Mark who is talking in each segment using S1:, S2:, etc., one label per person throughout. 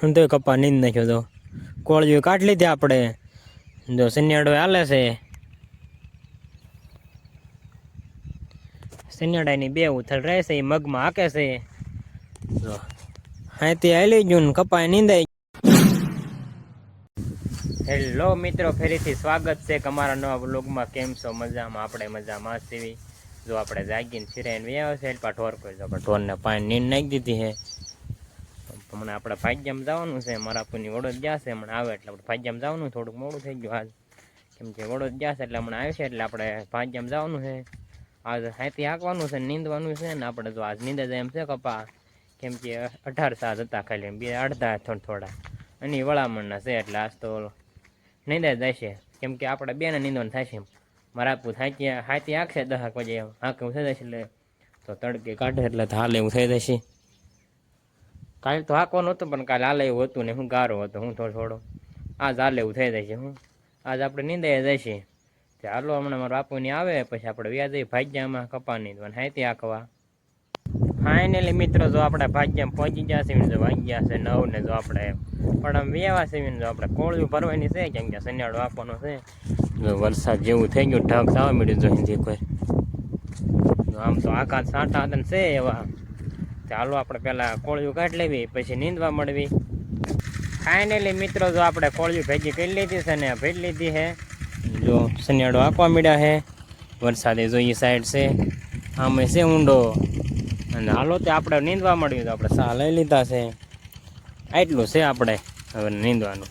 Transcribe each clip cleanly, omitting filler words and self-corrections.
S1: હું તો કપા નીંદ નાખ્યો તો કોળિયું કાઢ લીધી આપણે જો સન્યાડો હાલે છે સન્યાડાની બે ઉથલ રહે છે એ મગમાં હાકે છે જો હાથી હાલી ગયું ને કપા નીંદાઈ. હેલો મિત્રો, ફરીથી સ્વાગત છે અમારા નવા બ્લોગમાં. કેમ છો? મજામાં? આપણે મજામાં સીવી. જો આપણે જાગીને ફિરાઈને વ્યાવ છે એટલે ઢોર કોઈ જો આપણે ઢોરને પાણી નીંદ નાખી દીધી છે. હમણાં આપણે ફાજ્યામ જવાનું છે, મારા પુની વડોદ ગયા છે હમણાં આવે એટલે આપણે ફાજ્યામ જવાનું. થોડુંક મોડું થઈ ગયું આજ, કેમ કે વડોદ ગયા છે એટલે હમણાં આવે છે એટલે આપણે ફાજ્યામ જવાનું છે. આજ હાથી હાંકવાનું છે, નીંદવાનું છે ને આપણે જો આજ નીંદે જાય એમ છે કપા, કેમ કે 18 સાત હતા ખાલી, બે અડધા થોડા અને વળામણના છે એટલે આજ તો નીંદા જાય છે. કેમ કે આપણે બેને નીંદવાનું થાય છે. મારા પૂત હાથી હાંકશે 10 વાગે હાંકે એવું થઈ જશે એટલે તો તડકે કાઢે એટલે હાલે એવું થઈ જશે. કાલે તો હાંકવાનું હતું પણ કાલે હાલે એવું હતું ને હું ગારો હતો હું થોડો આજ હાલે એવું થઈ જાય છે. હું આજ આપણે નીંદાઈ જાય છે. હાલો હમણાં મારા બાપુની આવે પછી આપણે વ્યાજ ભાગ્યામાં કપા નીંદવાનું હાથી હાંકવા. ફાઇનલી મિત્રો જો આપણે ભાગ્યામાં પહોંચી ગયા છે, જો વાગ્યા છે 9 ને જો આપણે પણ આમ વ્યવા છે જો આપણે કોળિયું ભરવાની છે કેમ કે સન્યાડો આપવાનો છે. જો વરસાદ જેવું થઈ ગયું, ઢગ થવા મળ્યું જો હિન્દી કોઈ આમ તો આકાશ સાંટા હતા છે એવા. ચાલો આપણે પેલા કોળિયું કાઢી લેવી પછી નીંદવા મળવી. ફાઇનલી મિત્રો જો આપણે કોળિયું ભેગી કરી લીધી છે ને ભેજી લીધી છે. જો સન્યાડો આપવા મળ્યા છે, વરસાદે જો એ સાઈડ છે આમે છે ઊંડો અને હાલો તે આપણે નીંદવા મળ્યું તો આપણે સા લઈ લીધા છે. આટલું છે આપણે હવે નીંદવાનું.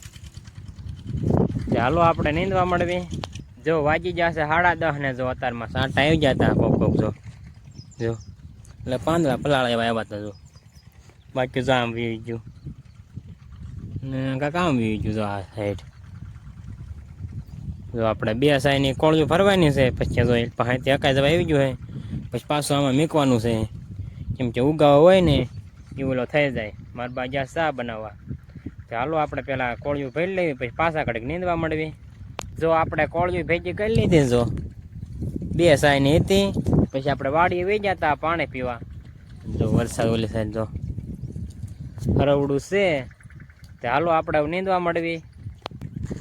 S1: ચાલો આપણે નીંદવા મળવી. જો વાગી જશે 10:30 ને જો અત્યારમાં સાંટા આવી ગયા હતા કોક જો એટલે પાંદડા પલાળા એવા આવ્યા હતા જો. બાકી જો આમ વી ગયું ને કાંક આમ વી ગયું જો આ સાઈડ. જો આપણે બે સાઈડની કોળિયું ભરવાની છે પછી જો પાસેથી અકાઈ જવા આવી ગયું હોય પછી પાછું આમાં મૂકવાનું છે. કેમ કે ઉગાવો હોય ને એ ઓલો થઈ જાય. મારા બા ગયા ચા બનાવવા. ચાલો આપણે પેલા કોળિયું ભરી લેવી પછી પાછા કડક નીંદવા મળવી. જો આપણે કોળિયું ભેગી કરી લીધી જો બે સાઈની હતી પછી આપણે વાડીએ વહી ગયા હતા પાણી પીવા. જો વરસાદ ઓલી સાઈડ જો હરવડું છે. ચાલો આપણે નીંદવા મળવી.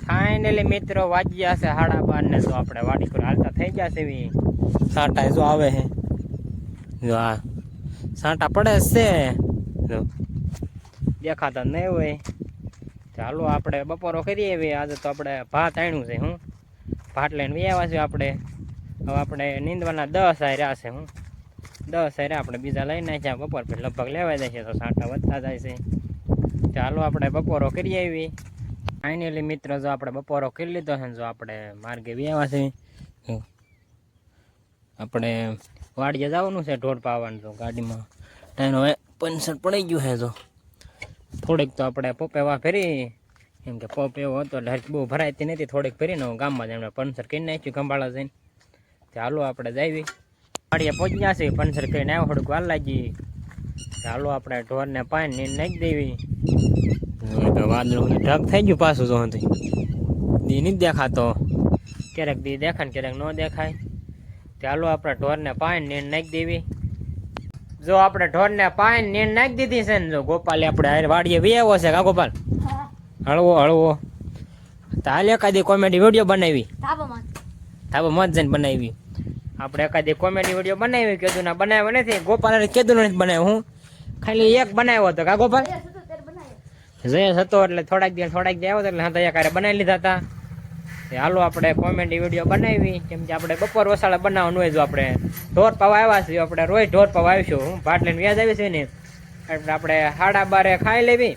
S1: ફાઇનલી મિત્રો વાગ્યા છે 12:30 ને જો આપણે વાડી પર હાલતા થઈ ગયા છે. સાંટા જો આવે છે જો આ સાંટા પડે છે જો દેખાતા નહીં હોય. ચાલો આપણે બપોરો કરીએ એવી. આજે તો આપણે ભાત આણ્યું છે. હું ભાત લઈને વ્યાવા છે આપણે. હવે આપણે નીંદવાના 10 આર્યા છે. હું 10 આર્યા આપણે બીજા લઈ નાખ્યા બપોર પછી લગભગ લેવાઈ જાય છે તો સાંટા વધતા જાય છે. ચાલો આપણે બપોરો કરીએ એવી. ફાઇનલી મિત્રો જો આપણે બપોરો કરી લીધો છે. જો આપણે માર્ગે વ્યાવા છે. આપણે વાડીએ જવાનું છે ઢોર પાવાનું. તો ગાડીમાં ટાઈમ હવે પંચર પડી ગયું છે. જો થોડીક તો આપણે પોપેવા ફેરી, કેમ કે પોપ એવો હતો એટલે બહુ ભરાતી નથી. થોડીક ફેરીને ગામમાં એમણે પંચર કરી નાખ્યું ખંભાળા જઈને. ચાલો આપણે જઈએ વાડીએ પહોંચી ગયા છે. પંચર કરીને આવ્યો થોડુંક વાર લાગી. ચાલો આપણે ઢોરને પાણી નીંદ નાખી દેવી. વાદળું ઢગ થઈ ગયું પાછું જો દી નથી દેખાતો. ક્યારેક દી દેખાય ને ક્યારેક ન દેખાય. ચાલો આપણે ઢોરને પાણી નીંદ નાખી દેવી. જો આપણે ઢોરને પાણી નીંદ નાખી દીધી છે ને જો ગોપાલ આપણે વાડીએ વ્યાવો છે. કા ગોપાલ હળવો તો હાલ એકાદી કોમેડી વિડીયો બનાવી ધાબા મત જઈને બનાવી. આપણે એકાદી કોમેડી વિડીયો બનાવી. કીધું ના બનાવ્યો નથી. ગોપાલ કીધું નથી બનાવ્યો. હું ખાલી એક બનાવ્યો હતો. કા ગોપાલ જયેશ હતો એટલે થોડાક દી આવ્યો હતો એટલે હા તો બનાવી લીધા હતા. હાલો આપણે કોમેડી વિડીયો બનાવી. કેમ કે આપણે બપોર વસાળે બનાવવાનું હોય. જો આપણે ઢોર પાવા આવ્યા છીએ, આપણે રોજ ઢોર પાવા આવીશું. હું ભાત લઈને વ્યાજ આવી છે ને એટલે આપણે 12:30 ખાઈ લેવી,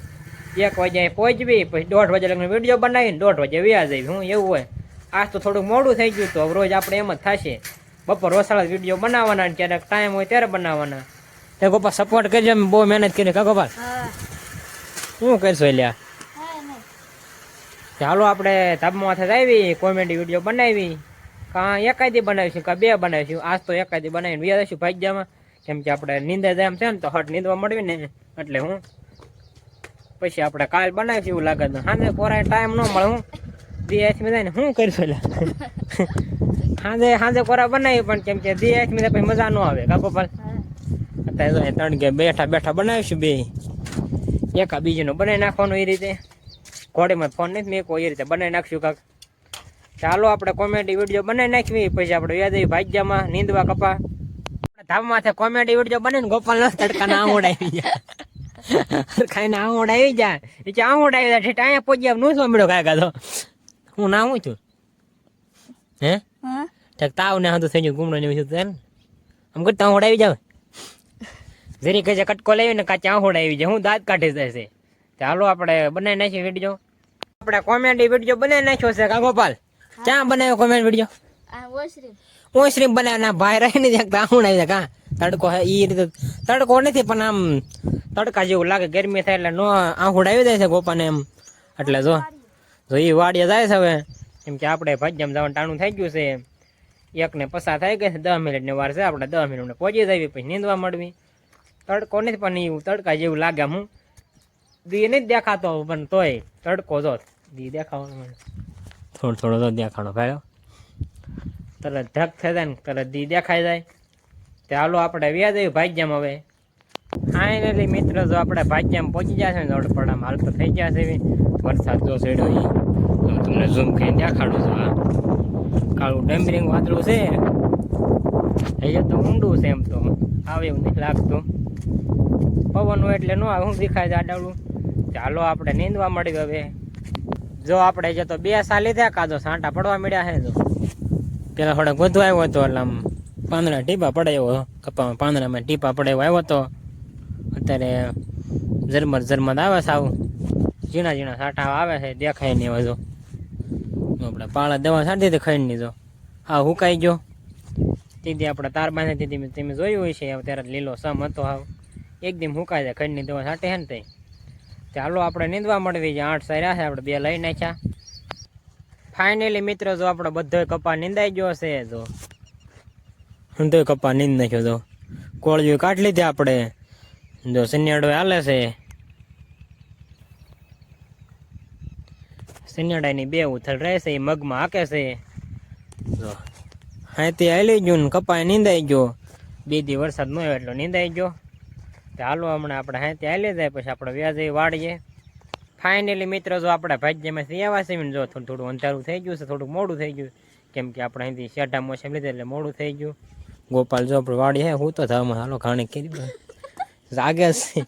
S1: 1 વાગે પહોંચવી, પછી 1:30 વાગે લગ્ન વિડીયો બનાવીને 1:30 વાગે વ્યાજ આવી. હું એવું હોય. આજ તો થોડુંક મોડું થઈ ગયું તો રોજ આપણે એમ જ થશે. બપોર વસાળે વિડીયો બનાવવાના ને ક્યારેક ટાઈમ હોય ત્યારે બનાવવાના. તે ગોપાલ સપોર્ટ કરજો. અમે બહુ મહેનત કરી. કા ગોપાલ શું કરશો એલ્યા? ચાલો આપણે ધાબામાંથી આવી કોમેડી વિડીયો બનાવી. કાં એકાદી બનાવીશું કાં 2 બનાવીશું. આજ તો એકાદી બનાવીને વ્યાજ દઈશું ભાગ્યામાં. કેમ કે આપણે નીંદા જાય એમ છે ને તો હટ નીંદવા મળવી ને એટલે હું પછી આપણે કાલ બનાવીશું એવું લાગે. સાંજે કોરાય ટાઈમ ન મળે. હું 2 હાથમાં જાય ને શું કરીશું એટલે સાંજે કોરા બનાવી પણ કેમ કે 2 હાથમાં પછી મજા ન આવે. કા ગોપાલ અત્યારે તડકે બેઠા બનાવીશું 2 એક આ બીજું બનાવી નાખવાનું એ રીતે. ઘોડીમાં ફોન નથી મેં કોઈ એ રીતે બનાવી નાખશું કાંક. ચાલો આપણે કોમેડી વિડીયો બનાવી નાખવી, પછી આપણે યાદ આવી ભાજ્યામાં નીંદવા કપા ધામમાંથી કોમેડી વિડીયો બને ને ગોપાલ તડકાના આંગોડ આવી જાય ખાઈને આંગોડ આવી જાય એ આંગોડ આવી જાય અહીંયા પહોંચ્યા નું સાંભળ્યો કાંઈ કાઢો હું નાહું છું હે ઠેક તાવ ને હતું થઈ ગયું ગુમડો ને એવું ને આમ કરતા આંગોડ આવી જાવ જરી કહે છે કટકો લેવી ને કાચી આંગોડ આવી જાય હું દાંત કાઢી જાય છે. ચાલો આપણે બનાવી નાખીએ વિડીયો. આપણે કોમેડી વિડીયો બનાવી નાખ્યો છે કા ગોપાલ? ક્યાં બનાવ્યો કોમેડી વિડીયો? ઓશરીમ બનાવ્યા ભાઈ રહી ને આંગોડ આવી જાય કા તડકો એ રીતે તડકો નથી પણ આમ તડકા જેવું લાગે ગરમી થાય એટલે નો આંગોડ આવી જાય છે ગોપાને એમ. એટલે જો એ વાડીએ જાય છે હવે એમ કે આપણે ભાજ્યામાં જવાનું ટાણું થઈ ગયું છે. એકને પસાર થઈ ગઈ છે 10 મિનિટની વાર છે. આપણે 10 મિનિટને પહોંચી જઈએ પછી નીંદવા મળવી. તડકો નથી પણ એવું તડકા જેવું લાગે. હું દી નથી દેખાતો પણ તોય તડકો જો દી દેખાવાનો થોડો થોડો તો દેખાડો ભાઈ તરત ધક થઈ જાય ને તરત દી દેખાઈ જાય. ચાલો આપણે વ્યાજ આવ્યું ભાજ્યામાં. હવે ફાઇનલી મિત્ર જો આપણે ભાજ્યામાં પહોંચી જશે ને અડપડામાં હાલ તો થઈ જશે. વરસાદ જો સેડો એ હું તમને ઝૂમ કરીને દેખાડું છું. આ કાળું ડેમ્બરિંગ વાદળું છે એ તો ઊંડું છે એમ તો આવે એવું નથી લાગતું. પવન હોય એટલે ન આવે હું દેખાય છે આડાવડું. ચાલો આપણે નીંદવા મળ્યું. હવે જો આપણે જે તો 2 સાલ લીધા કાદો સાંટા પડવા મળ્યા છે. જો પેલા થોડાક વધુ આવ્યો હતો એટલે આમ પાંદડા ટીપા પડે એવો કપામાં પાંદડામાં ટીપા પડે એવો આવ્યો હતો. અત્યારે ઝરમર આવે છે આવું ઝીણા ઝીણા સાંટા આવે છે દેખાય નહીં. હવે જો આપણે પાળા દવા છાંટી હતી ખાઈને ની જો હા હુકાઈ ગયો. તેથી આપણે તાર બાંધી દીધી તમે જોયું હોય છે. ત્યારે લીલો સમ હતો હાવ એકદમ હુકાઈ જાય ખંડની દવા છાંટે છે ને તે. ચાલો આપણે નીંદવા મળવી છે. 8 સાર્યા છે આપણે 2 લઈ નાખ્યા. ફાઇનલી મિત્રો જો આપણો બધો કપા નીંદાઈ ગયો છે. જો બધો કપા નીંદ નાખ્યો. જો કોળિયું કાઢી લીધી આપણે. જો સન્યાડો હાલે છે. સન્યાડાની 2 ઉથલ રહેશે એ મગમાં હાકે છે. જો હાથી હાલી ગયું ને કપા નીંદાઈ ગયો. 2 દી વરસાદ ન આવ્યો એટલો નીંદાઈ ગયો. ચાલો હમણાં આપણે હાથી હાલી જાય પછી આપણે વ્યાજે વાળીએ. ફાઇનલી મિત્રો જો આપણે ભાજ્યમાંથી આવ્યા છે ને જો થોડું અંધારું થઈ ગયું છે. થોડુંક મોડું થઈ ગયું કેમ કે આપણે અહીંથી શેઢા મોસમ લીધે એટલે મોડું થઈ ગયું. ગોપાલ જો આપણે વાડી હે હું તો ધામ હાલો ઘાણી કરી જાગે છે.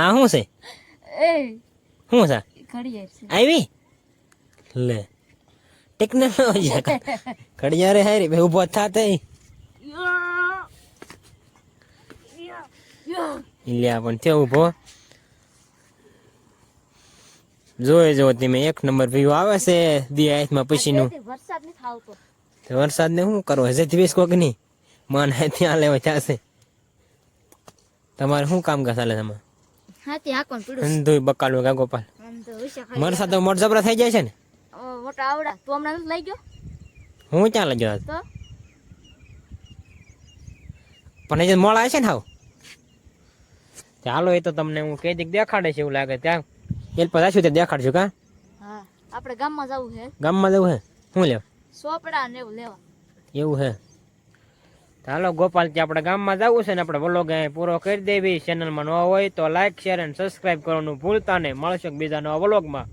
S1: આ શું છે? શું છે આવી લે ટેકનોલોજી ઘડિયાળે હારી ભાઈ ઉભો થાતે લ્યા પણ તે ઉભો જોઈ જો તમે 1 નંબર વ્યૂ આવે છે દી આઈથમાં પછીનું. વરસાદ ને શું કરવો છે 20 કોક ની માન ત્યાં લેવા ચાલશે. તમારે શું કામ ચાલે તમારે?
S2: હાથી હાકોન પીડું
S1: અંધુય બકાલું કા ગોપાલ વરસાદ તો મોટ જબરા થઈ જાય છે ને.
S2: મોટા આવડા તું હમણાં લઈ ગયો?
S1: હું ક્યાં લઈ ગયો
S2: તો
S1: પણ એ મોડા છે ને હાવ. ચાલો એ તો તમને હું કઈ દીક દેખાડે છે એવું લાગે ત્યાં એલ પર આશું તે દેખાડશું કા.
S2: હા આપણે ગામમાં જવું છે.
S1: ગામમાં જવું હે શું લેવ?
S2: સોપડા ને એવું લેવા.
S1: એવું હે. ચાલો ગોપાલ ત્યાં આપણે ગામમાં જવું છે ને આપણે વ્લોગ પૂરો કરી દેવી. ચેનલમાં ન હોય તો લાઈક શેર અને સબસ્ક્રાઈબ કરવાનું ભૂલતા નહીં. મળશે બીજા નવા વ્લોગમાં.